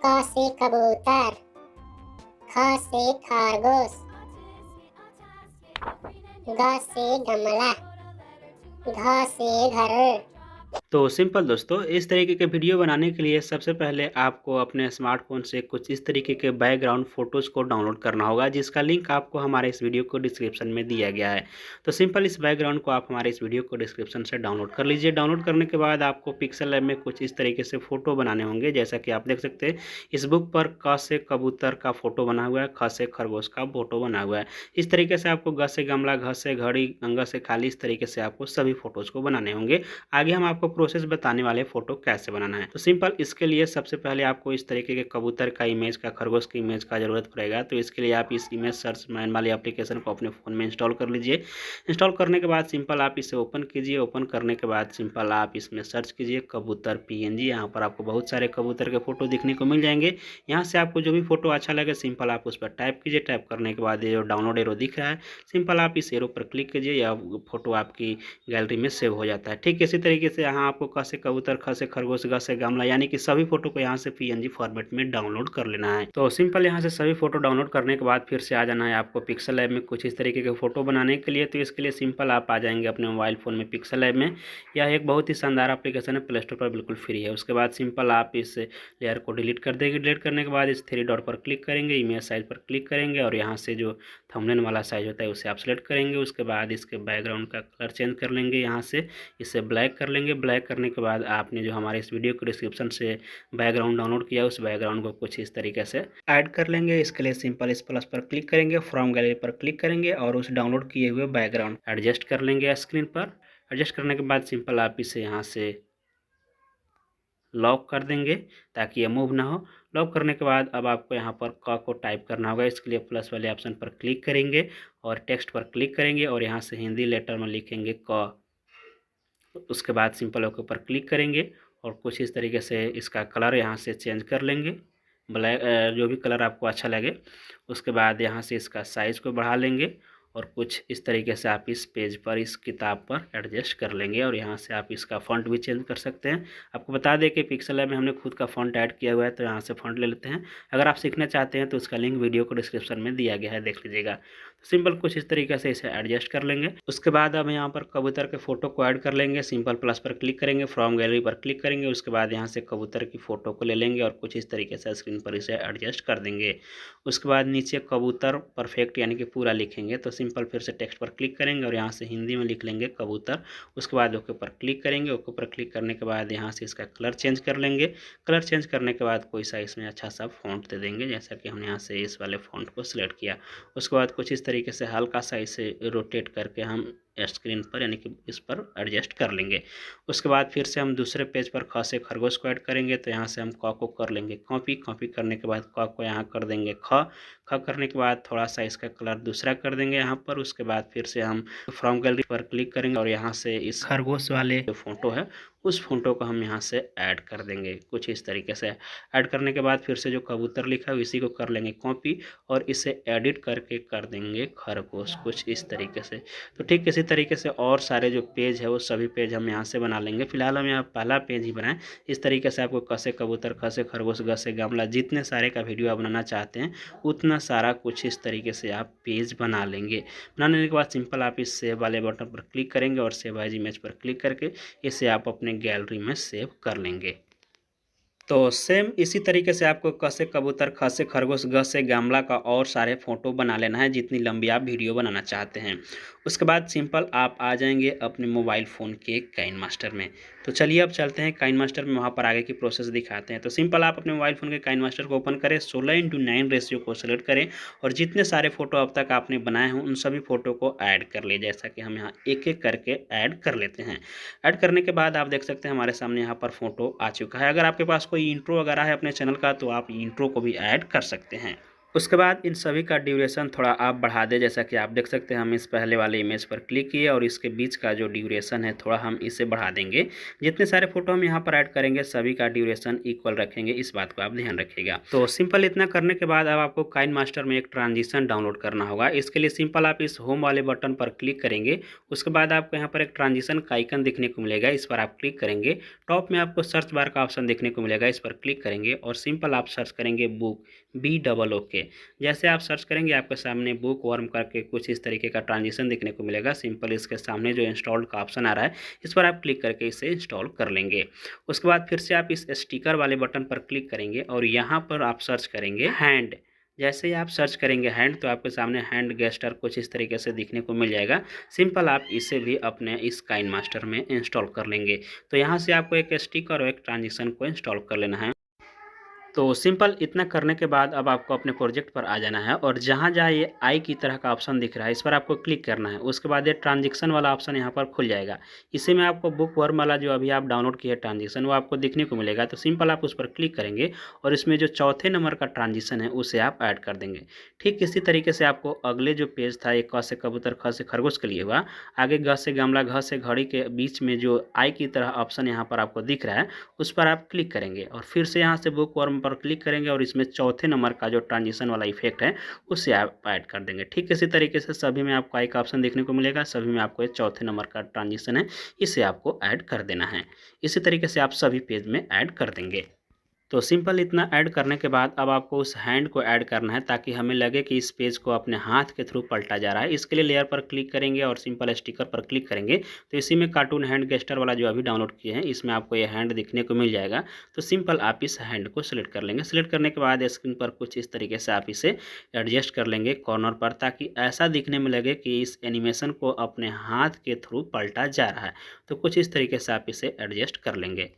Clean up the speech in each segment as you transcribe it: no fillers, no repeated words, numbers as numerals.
क से कबूतर, ख से खरगोश, ग से गमला, घ से घर। तो सिंपल दोस्तों, इस तरीके के वीडियो बनाने के लिए सबसे पहले आपको अपने स्मार्टफोन से कुछ इस तरीके के बैकग्राउंड फ़ोटोज़ को डाउनलोड करना होगा, जिसका लिंक आपको हमारे इस वीडियो को डिस्क्रिप्शन में दिया गया है। तो सिंपल इस बैकग्राउंड को आप हमारे इस वीडियो को डिस्क्रिप्शन से डाउनलोड कर लीजिए। डाउनलोड करने के बाद आपको पिक्सल लैब में कुछ इस तरीके से फ़ोटो बनाने होंगे, जैसा कि आप देख सकते हैं इस बुक पर क से कबूतर का फ़ोटो बना हुआ है, ख से खरगोश का फ़ोटो बना हुआ है। इस तरीके से आपको ग से गमला, घ से घड़ी, अंग से खाली, इस तरीके से आपको सभी फ़ोटोज़ को बनाने होंगे। आगे हम आपको प्रोसेस बताने वाले फ़ोटो कैसे बनाना है। तो सिंपल इसके लिए सबसे पहले आपको इस तरीके के कबूतर का इमेज का, खरगोश की इमेज का ज़रूरत पड़ेगा। तो इसके लिए आप इस इमेज सर्च मैन वाली एप्लीकेशन को अपने फ़ोन में इंस्टॉल कर लीजिए। इंस्टॉल करने के बाद सिंपल आप इसे ओपन कीजिए। ओपन करने के बाद सिंपल आप इसमें सर्च कीजिए कबूतर पीएनजी। यहाँ पर आपको बहुत सारे कबूतर के फ़ोटो दिखने को मिल जाएंगे। यहाँ से आपको जो भी फ़ोटो अच्छा लगे सिंपल आप उस पर टाइप कीजिए। टाइप करने के बाद ये जो डाउनलोड एरो दिख रहा है, सिंपल आप इस एरो पर क्लिक कीजिए या फ़ोटो आपकी गैलरी में सेव हो जाता है। ठीक इसी तरीके से यहाँ आपको क से कबूतर, ख से खरगोश, ग से गमला, यानी कि सभी फ़ोटो को यहाँ से पीएनजी फॉर्मेट में डाउनलोड कर लेना है। तो सिंपल यहाँ से सभी फ़ोटो डाउनलोड करने के बाद फिर से आ जाना है आपको पिक्सल लैब में कुछ इस तरीके के फ़ोटो बनाने के लिए। तो इसके लिए सिंपल आप आ जाएंगे अपने मोबाइल फ़ोन में पिक्सल लैब में। यह एक बहुत ही शानदार एप्लीकेशन है, प्ले स्टोर पर बिल्कुल फ्री है। उसके बाद सिंपल आप इस लेयर को डिलीट कर देंगे। डिलीट करने के बाद इस थ्री डॉट पर क्लिक करेंगे, इमेज साइज पर क्लिक करेंगे और यहाँ से जो थंबनेल वाला साइज होता है उसे आप सेलेक्ट करेंगे। उसके बाद इसके बैकग्राउंड का कलर चेंज कर लेंगे, यहाँ से इसे ब्लैक कर लेंगे। ब्लैक करने के बाद आपने जो हमारे इस वीडियो के डिस्क्रिप्शन से बैकग्राउंड डाउनलोड किया उस बैकग्राउंड को कुछ इस तरीके से ऐड कर लेंगे। इसके लिए सिंपल इस प्लस पर क्लिक करेंगे, फ्रॉम गैलरी पर क्लिक करेंगे और उस डाउनलोड किए हुए बैकग्राउंड एडजस्ट कर लेंगे स्क्रीन पर। एडजस्ट करने के बाद सिंपल आप इसे यहाँ से लॉक कर देंगे ताकि ये मूव ना हो। लॉक करने के बाद अब आपको यहाँ पर क को टाइप करना होगा। इसके लिए प्लस वाले ऑप्शन पर क्लिक करेंगे और टेक्स्ट पर क्लिक करेंगे और यहाँ से हिंदी लेटर में लिखेंगे क। उसके बाद सिंपल ओके पर क्लिक करेंगे और कुछ इस तरीके से इसका कलर यहाँ से चेंज कर लेंगे, ब्लैक जो भी कलर आपको अच्छा लगे। उसके बाद यहाँ से इसका साइज़ को बढ़ा लेंगे और कुछ इस तरीके से आप इस पेज पर, इस किताब पर एडजस्ट कर लेंगे और यहाँ से आप इसका फ़ॉन्ट भी चेंज कर सकते हैं। आपको बता दें कि पिक्सल लैब में हमने खुद का फ़ॉन्ट ऐड किया हुआ है, तो यहाँ से फ़ॉन्ट ले लेते हैं। अगर आप सीखना चाहते हैं तो उसका लिंक वीडियो को डिस्क्रिप्शन में दिया गया है, देख लीजिएगा। तो सिंपल कुछ इस तरीके से इसे एडजस्ट कर लेंगे। उसके बाद अब यहाँ पर कबूतर के फ़ोटो को ऐड कर लेंगे। सिंपल प्लस पर क्लिक करेंगे, फ्रॉम गैलरी पर क्लिक करेंगे। उसके बाद यहाँ से कबूतर की फ़ोटो को ले लेंगे और कुछ इस तरीके से स्क्रीन पर इसे एडजस्ट कर देंगे। उसके बाद नीचे कबूतर परफेक्ट यानी कि पूरा लिखेंगे। तो सिंपल फिर से टेक्स्ट पर क्लिक करेंगे और यहाँ से हिंदी में लिख लेंगे कबूतर। उसके बाद ओके पर क्लिक करेंगे। ओके पर क्लिक करने के बाद यहाँ से इसका कलर चेंज कर लेंगे। कलर चेंज करने के बाद कोई सा इसमें अच्छा सा फ़ॉन्ट दे देंगे, जैसा कि हमने यहाँ से इस वाले फ़ॉन्ट को सिलेक्ट किया। उसके बाद कुछ इस तरीके से हल्का सा इसे रोटेट करके हम स्क्रीन पर यानी कि इस पर एडजस्ट कर लेंगे। उसके बाद फिर से हम दूसरे पेज पर ख से खरगोश को ऐड करेंगे। तो यहाँ से हम क को कर लेंगे कॉपी। कॉपी करने के बाद क को यहाँ कर देंगे ख। ख करने के बाद थोड़ा सा इसका कलर दूसरा कर देंगे यहाँ पर। उसके बाद फिर से हम फ्रॉम गैलरी पर क्लिक करेंगे और यहाँ से इस खरगोश वाले जो फ़ोटो है उस फ़ोटो को हम यहाँ से ऐड कर देंगे कुछ इस तरीके से। ऐड करने के बाद फिर से जो कबूतर लिखा है इसी को कर लेंगे कॉपी और इसे एडिट करके कर देंगे खरगोश कुछ इस तरीके से। तो ठीक इसी तरीके से और सारे जो पेज है वो सभी पेज हम यहाँ से बना लेंगे। फिलहाल हम यहाँ पहला पेज ही बनाएं। इस तरीके से आपको क से कबूतर, ख से खरगोश, ग से गमला, जितने सारे का वीडियो आप बनाना चाहते हैं उतना सारा कुछ इस तरीके से आप पेज बना लेंगे। बनाने के बाद सिंपल आप इस सेव वाले बटन पर क्लिक करेंगे और सेव एज इमेज पर क्लिक करके इसे आप अपने गैलरी में सेव कर लेंगे। तो सेम इसी तरीके से आपको क से कबूतर, ख से खरगोश, ग से गमला का और सारे फ़ोटो बना लेना है जितनी लंबी आप वीडियो बनाना चाहते हैं। उसके बाद सिंपल आप आ जाएंगे अपने मोबाइल फ़ोन के काइन मास्टर में। तो चलिए अब चलते हैं काइन मास्टर में, वहाँ पर आगे की प्रोसेस दिखाते हैं। तो सिंपल आप अपने मोबाइल फ़ोन के काइन मास्टर को ओपन करें, 16:9 रेशियो को सेलेक्ट करें और जितने सारे फ़ोटो अब तक आपने बनाए हैं उन सभी फ़ोटो को ऐड कर ले, जैसा कि हम यहाँ एक एक करके ऐड कर लेते हैं। ऐड करने के बाद आप देख सकते हैं हमारे सामने यहाँ पर फ़ोटो आ चुका है। अगर आपके पास कोई इंट्रो वगैरह है अपने चैनल का तो आप इंट्रो को भी ऐड कर सकते हैं। उसके बाद इन सभी का ड्यूरेशन थोड़ा आप बढ़ा दें। जैसा कि आप देख सकते हैं, हम इस पहले वाले इमेज पर क्लिक किए और इसके बीच का जो ड्यूरेशन है थोड़ा हम इसे बढ़ा देंगे। जितने सारे फोटो हम यहाँ पर ऐड करेंगे सभी का ड्यूरेशन इक्वल रखेंगे, इस बात को आप ध्यान रखिएगा। तो सिंपल इतना करने के बाद अब आपको काइनमास्टर में एक ट्रांजिशन डाउनलोड करना होगा। इसके लिए सिंपल आप इस होम वाले बटन पर क्लिक करेंगे। उसके बाद आपको यहाँ पर एक ट्रांजिशन का आइकन देखने को मिलेगा, इस पर आप क्लिक करेंगे। टॉप में आपको सर्च बार का ऑप्शन देखने को मिलेगा, इस पर क्लिक करेंगे और सिंपल आप सर्च करेंगे बुक BOOK। जैसे आप सर्च करेंगे आपके सामने बुक वर्म करके कुछ इस तरीके का ट्रांजिशन देखने को मिलेगा। सिंपल इसके सामने जो इंस्टॉल्ड का ऑप्शन आ रहा है इस पर आप क्लिक करके इसे इंस्टॉल कर लेंगे। उसके बाद फिर से आप इस स्टिकर वाले बटन पर क्लिक करेंगे और यहाँ पर आप सर्च करेंगे हैंड। जैसे ही आप सर्च करेंगे हैंड तो आपके सामने हैंड गेस्टर कुछ इस तरीके से दिखने को मिल जाएगा। सिंपल आप इसे भी अपने इस काइनमास्टर में इंस्टॉल कर लेंगे। तो यहाँ से आपको एक स्टिकर और एक ट्रांजिशन को इंस्टॉल कर लेना है। तो सिंपल इतना करने के बाद अब आपको अपने प्रोजेक्ट पर आ जाना है और जहाँ जहाँ ये आई की तरह का ऑप्शन दिख रहा है इस पर आपको क्लिक करना है। उसके बाद ये ट्रांजेक्शन वाला ऑप्शन यहाँ पर खुल जाएगा। इसी में आपको बुक वर्म वाला जो अभी आप डाउनलोड किए ट्रांजेक्शन वो आपको दिखने को मिलेगा। तो सिंपल आप उस पर क्लिक करेंगे और इसमें जो चौथे नंबर का ट्रांजेक्शन है उसे आप ऐड कर देंगे। ठीक इसी तरीके से आपको अगले जो पेज था, एक क से कबूतर, ख से खरगोश के लिए हुआ, आगे ग से गमला, घ से घड़ी के बीच में जो आई की तरह ऑप्शन यहाँ पर आपको दिख रहा है उस पर आप क्लिक करेंगे और फिर से यहाँ से बुक वर्म पर क्लिक करेंगे और इसमें चौथे नंबर का जो ट्रांजिशन वाला इफेक्ट है उसे आप ऐड कर देंगे। ठीक इसी तरीके से सभी में आपको आई का ऑप्शन देखने को मिलेगा, सभी में आपको ये चौथे नंबर का ट्रांजिशन है इसे आपको ऐड कर देना है। इसी तरीके से आप सभी पेज में ऐड कर देंगे। तो सिंपल इतना ऐड करने के बाद अब आपको उस हैंड को ऐड करना है ताकि हमें लगे कि इस पेज को अपने हाथ के थ्रू पलटा जा रहा है। इसके लिए लेयर पर क्लिक करेंगे और सिंपल स्टिकर पर क्लिक करेंगे तो इसी में कार्टून हैंड गेस्टर वाला जो अभी डाउनलोड किए हैं इसमें आपको ये हैंड दिखने को मिल जाएगा। तो सिंपल आप इस हैंड को सिलेक्ट कर लेंगे। सिलेक्ट करने के बाद स्क्रीन पर कुछ इस तरीके से आप इसे एडजस्ट कर लेंगे कॉर्नर पर, ताकि ऐसा दिखने में लगे कि इस एनिमेशन को अपने हाथ के थ्रू पलटा जा रहा है। तो कुछ इस तरीके से आप इसे एडजस्ट कर लेंगे।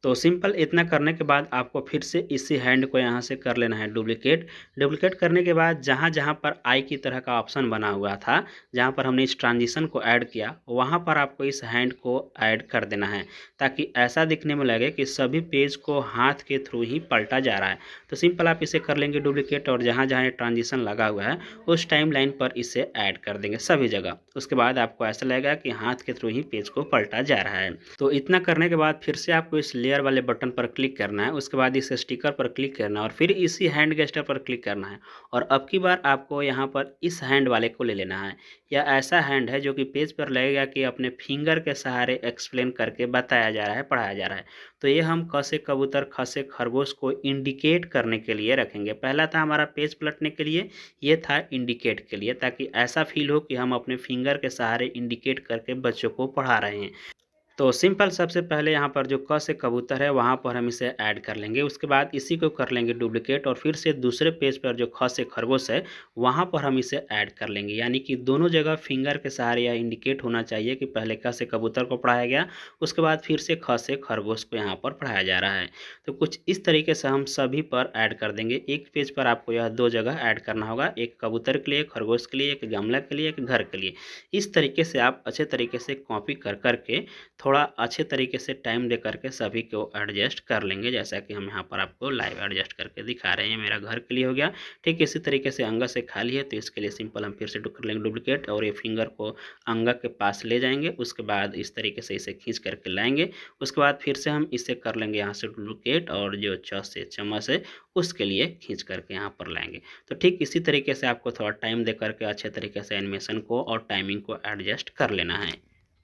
तो सिंपल इतना करने के बाद आपको फिर से इसी हैंड को यहाँ से कर लेना है डुप्लिकेट। डुप्लिकेट करने के बाद जहाँ जहाँ पर आई की तरह का ऑप्शन बना हुआ था, जहाँ पर हमने इस ट्रांजिशन को ऐड किया, वहाँ पर आपको इस हैंड को ऐड कर देना है ताकि ऐसा दिखने में लगे कि सभी पेज को हाथ के थ्रू ही पलटा जा रहा है। तो सिंपल आप इसे कर लेंगे डुप्लिकेट और जहाँ जहाँ ये ट्रांजिशन लगा हुआ है उस टाइम लाइन पर इसे ऐड कर देंगे सभी जगह। उसके बाद आपको ऐसा लगेगा कि हाथ के थ्रू ही पेज को पलटा जा रहा है। तो इतना करने के बाद फिर से आपको इस लेयर वाले बटन पर क्लिक करना है। उसके बाद इस स्टिकर पर क्लिक करना है और फिर इसी हैंड गेस्टर पर क्लिक करना है और अब की बार आपको यहाँ पर इस हैंड वाले को ले लेना है। यह ऐसा हैंड है जो कि पेज पर लगेगा कि अपने फिंगर के सहारे एक्सप्लेन करके बताया जा रहा है, पढ़ाया जा रहा है। तो ये हम क से कबूतर, ख से खरगोश को इंडिकेट करने के लिए रखेंगे। पहला था हमारा पेज पलटने के लिए, ये था इंडिकेट के लिए, ताकि ऐसा फील हो कि हम अपने फिंगर के सहारे इंडिकेट करके बच्चों को पढ़ा रहे हैं। तो सिंपल सबसे पहले यहाँ पर जो क से कबूतर है वहाँ पर हम इसे ऐड कर लेंगे। उसके बाद इसी को कर लेंगे डुप्लिकेट और फिर से दूसरे पेज पर जो ख से खरगोश है वहाँ पर हम इसे ऐड कर लेंगे। यानी कि दोनों जगह फिंगर के सहारे यह इंडिकेट होना चाहिए कि पहले क से कबूतर को पढ़ाया गया, उसके बाद फिर से ख से खरगोश को यहाँ पर पढ़ाया जा रहा है। तो कुछ इस तरीके से हम सभी पर ऐड कर देंगे। एक पेज पर आपको यह दो जगह ऐड करना होगा, एक कबूतर के लिए, खरगोश के लिए, एक गमला के लिए, एक घर के लिए। इस तरीके से आप अच्छे तरीके से कॉपी कर करके थोड़ा अच्छे तरीके से टाइम दे करके सभी को एडजस्ट कर लेंगे। जैसा कि हम यहाँ पर आपको लाइव एडजस्ट करके दिखा रहे हैं। मेरा घर के लिए हो गया। ठीक इसी तरीके से अंगा से खाली है तो इसके लिए सिंपल हम फिर से कर लेंगे डुप्लीकेट और ये फिंगर को अंगा के पास ले जाएंगे। उसके बाद इस तरीके से इसे खींच करके लाएंगे। उसके बाद फिर से हम इसे कर लेंगे यहाँ से डुप्लीकेट और जो छ से चम्मच है उसके लिए खींच करके यहाँ पर लाएंगे। तो ठीक इसी तरीके से आपको थोड़ा टाइम दे करके अच्छे तरीके से एनिमेशन को और टाइमिंग को एडजस्ट कर लेना है।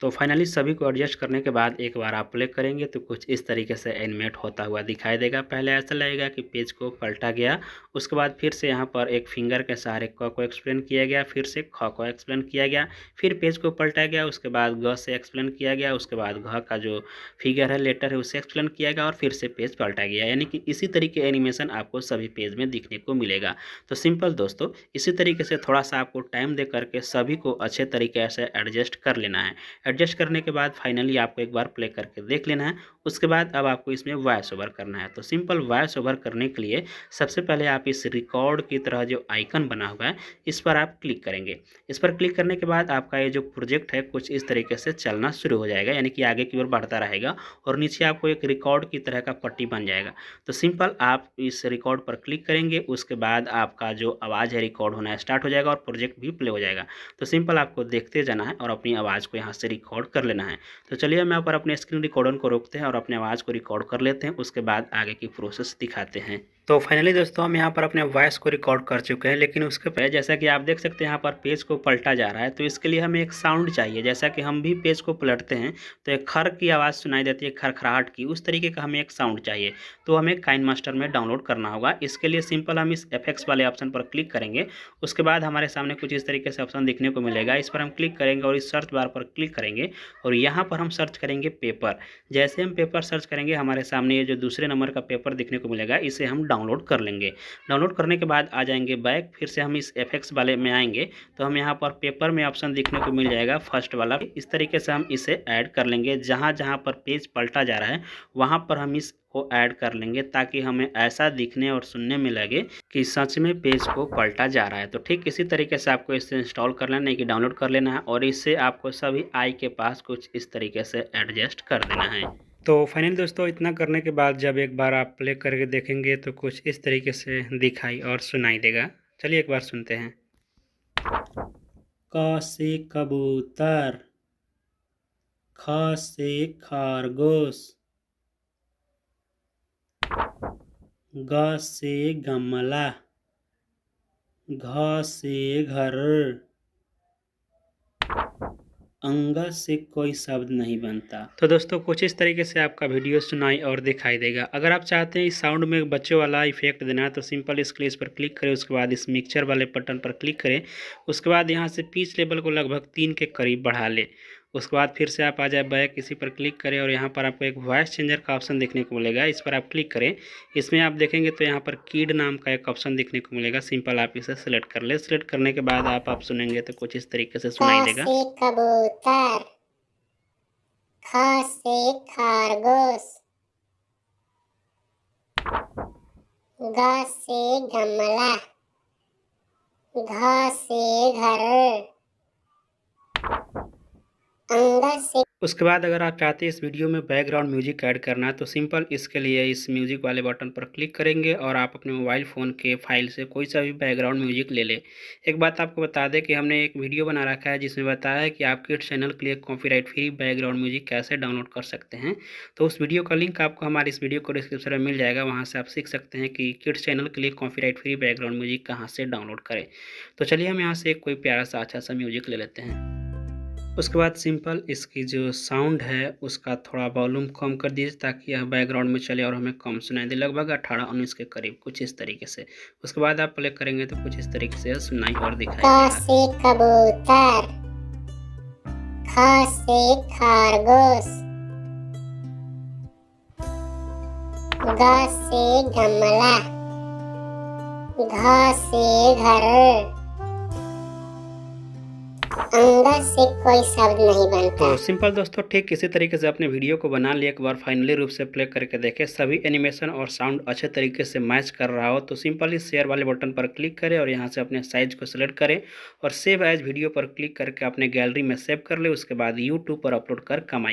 तो फाइनली सभी को एडजस्ट करने के बाद एक बार आप प्ले करेंगे तो कुछ इस तरीके से एनिमेट होता हुआ दिखाई देगा। पहले ऐसा लगेगा कि पेज को पलटा गया, उसके बाद फिर से यहाँ पर एक फिंगर के सहारे क को एक्सप्लेन किया गया, फिर से ख को एक्सप्लेन किया गया, फिर पेज को पलटा गया, उसके बाद ग से एक्सप्लेन किया गया, उसके बाद घ का जो फिगर है, लेटर है, उसे एक्सप्लेन किया गया और फिर से पेज पलटा गया। यानी कि इसी तरीके एनिमेशन आपको सभी पेज में दिखने को मिलेगा। तो सिंपल दोस्तों, इसी तरीके से थोड़ा सा आपको टाइम दे करके सभी को अच्छे तरीके से एडजस्ट कर लेना है। एडजस्ट करने के बाद फाइनली आपको एक बार प्ले करके देख लेना है। उसके बाद अब आपको इसमें वॉइस ओवर करना है। तो सिंपल वॉइस ओवर करने के लिए सबसे पहले आप इस रिकॉर्ड की तरह जो आइकन बना हुआ है इस पर आप क्लिक करेंगे। इस पर क्लिक करने के बाद आपका ये जो प्रोजेक्ट है कुछ इस तरीके से चलना शुरू हो जाएगा, यानी कि आगे की ओर बढ़ता रहेगा और नीचे आपको एक रिकॉर्ड की तरह का पट्टी बन जाएगा। तो सिंपल आप इस रिकॉर्ड पर क्लिक करेंगे, उसके बाद आपका जो आवाज़ है रिकॉर्ड होना स्टार्ट हो जाएगा और प्रोजेक्ट भी प्ले हो जाएगा। तो सिंपल आपको देखते जाना है और अपनी आवाज़ को यहाँ से रिकॉर्ड कर लेना है। तो चलिए हम यहाँ पर अपने स्क्रीन रिकॉर्डर को रोकते हैं और अपने आवाज़ को रिकॉर्ड कर लेते हैं, उसके बाद आगे की प्रोसेस दिखाते हैं। तो फाइनली दोस्तों हम यहाँ पर अपने वॉइस को रिकॉर्ड कर चुके हैं, लेकिन उसके पहले जैसा कि आप देख सकते हैं यहाँ पर पेज को पलटा जा रहा है। तो इसके लिए हमें एक साउंड चाहिए। जैसा कि हम भी पेज को पलटते हैं तो एक खर की आवाज़ सुनाई देती है, खरखराहट की, उस तरीके का हमें एक साउंड चाहिए। तो हमें काइनमास्टर में डाउनलोड करना होगा। इसके लिए सिंपल हम इस एफेक्ट्स वाले ऑप्शन पर क्लिक करेंगे। उसके बाद हमारे सामने कुछ इस तरीके से ऑप्शन दिखने को मिलेगा। इस पर हम क्लिक करेंगे और इस सर्च बार पर क्लिक करेंगे और यहाँ पर हम सर्च करेंगे पेपर। जैसे हम पेपर सर्च करेंगे हमारे सामने ये जो दूसरे नंबर का पेपर दिखने को मिलेगा, इसे हम डाउनलोड कर लेंगे। डाउनलोड करने के बाद आ जाएंगे बैक, फिर से हम इस एफेक्ट्स वाले में आएंगे तो हम यहाँ पर पेपर में ऑप्शन दिखने को मिल जाएगा फर्स्ट वाला। इस तरीके से हम इसे ऐड कर लेंगे। जहाँ जहाँ पर पेज पलटा जा रहा है वहाँ पर हम इसको ऐड कर लेंगे ताकि हमें ऐसा दिखने और सुनने में लगे कि सच में पेज को पलटा जा रहा है। तो ठीक इसी तरीके से आपको इसे इंस्टॉल कर लेना है कि डाउनलोड कर लेना है और इससे आपको सभी आई के पास कुछ इस तरीके से एडजस्ट कर देना है। तो फाइनली दोस्तों इतना करने के बाद जब एक बार आप प्ले करके देखेंगे तो कुछ इस तरीके से दिखाई और सुनाई देगा। चलिए एक बार सुनते हैं। क से कबूतर, ख से खरगोश, ग से गमला, घ से घर, अंगा से कोई शब्द नहीं बनता। तो दोस्तों कुछ इस तरीके से आपका वीडियो सुनाई और दिखाई देगा। अगर आप चाहते हैं इस साउंड में बच्चों वाला इफेक्ट देना है तो सिंपल इसके लिए इस पर क्लिक करें। उसके बाद इस मिक्सचर वाले बटन पर क्लिक करें। उसके बाद यहाँ से पिच लेवल को लगभग 3 के करीब बढ़ा लें। उसके बाद फिर से आप आ जाए बैक, इसी पर क्लिक करें और यहाँ पर आपको एक वॉइस चेंजर का ऑप्शन देखने को मिलेगा। इस पर आप क्लिक करें। इसमें आप देखेंगे तो यहाँ पर किड नाम का एक ऑप्शन देखने को मिलेगा। सिंपल आप इसे सिलेक्ट कर ले। सिलेक्ट करने के बाद आप सुनेंगे तो कुछ इस तरीके से सुनाई देगा। क से कबूतर, ख से खरगोश, ग से गमला, घ से घर, अंगा से। उसके बाद अगर आप चाहते हैं इस वीडियो में बैकग्राउंड म्यूजिक ऐड करना है तो सिंपल इसके लिए इस म्यूजिक वाले बटन पर क्लिक करेंगे और आप अपने मोबाइल फ़ोन के फाइल से कोई सा भी बैकग्राउंड म्यूजिक ले लें। एक बात आपको बता दें कि हमने एक वीडियो बना रखा है जिसमें बताया है कि आप किड्स चैनल के लिए कॉपीराइट फ्री बैकग्राउंड म्यूजिक कैसे डाउनलोड कर सकते हैं। तो उस वीडियो का लिंक आपको हमारे इस वीडियो को डिस्क्रिप्शन में मिल जाएगा। वहाँ से आप सीख सकते हैं कि किड्स चैनल के लिए कॉपीराइट फ्री बैकग्राउंड म्यूजिक कहाँ से डाउनलोड करें। तो चलिए हम यहाँ से एक कोई प्यारा सा अच्छा सा म्यूजिक ले लेते हैं। उसके बाद सिंपल इसकी जो साउंड है उसका थोड़ा वॉल्यूम कम कर दीजिए ताकि यह बैकग्राउंड में चले और हमें कम सुनाई दे, लगभग 18-19 के करीब कुछ इस तरीके से। उसके बाद आप प्ले करेंगे तो कुछ इस तरीके से सुनाई और दिखाई क से कबूतर, ख से खरगोश, ग से गमला, घ से घर, अंगा से कोई शब्द नहीं बनता। तो सिंपल दोस्तों ठीक इसी तरीके से अपने वीडियो को बना लिए। एक बार फाइनली रूप से प्ले करके देखें, सभी एनिमेशन और साउंड अच्छे तरीके से मैच कर रहा हो तो सिंपली शेयर वाले बटन पर क्लिक करें और यहाँ से अपने साइज को सिलेक्ट करें और सेव एज वीडियो पर क्लिक करके अपने गैलरी में सेव कर ले। उसके बाद यूट्यूब पर अपलोड कर कमाई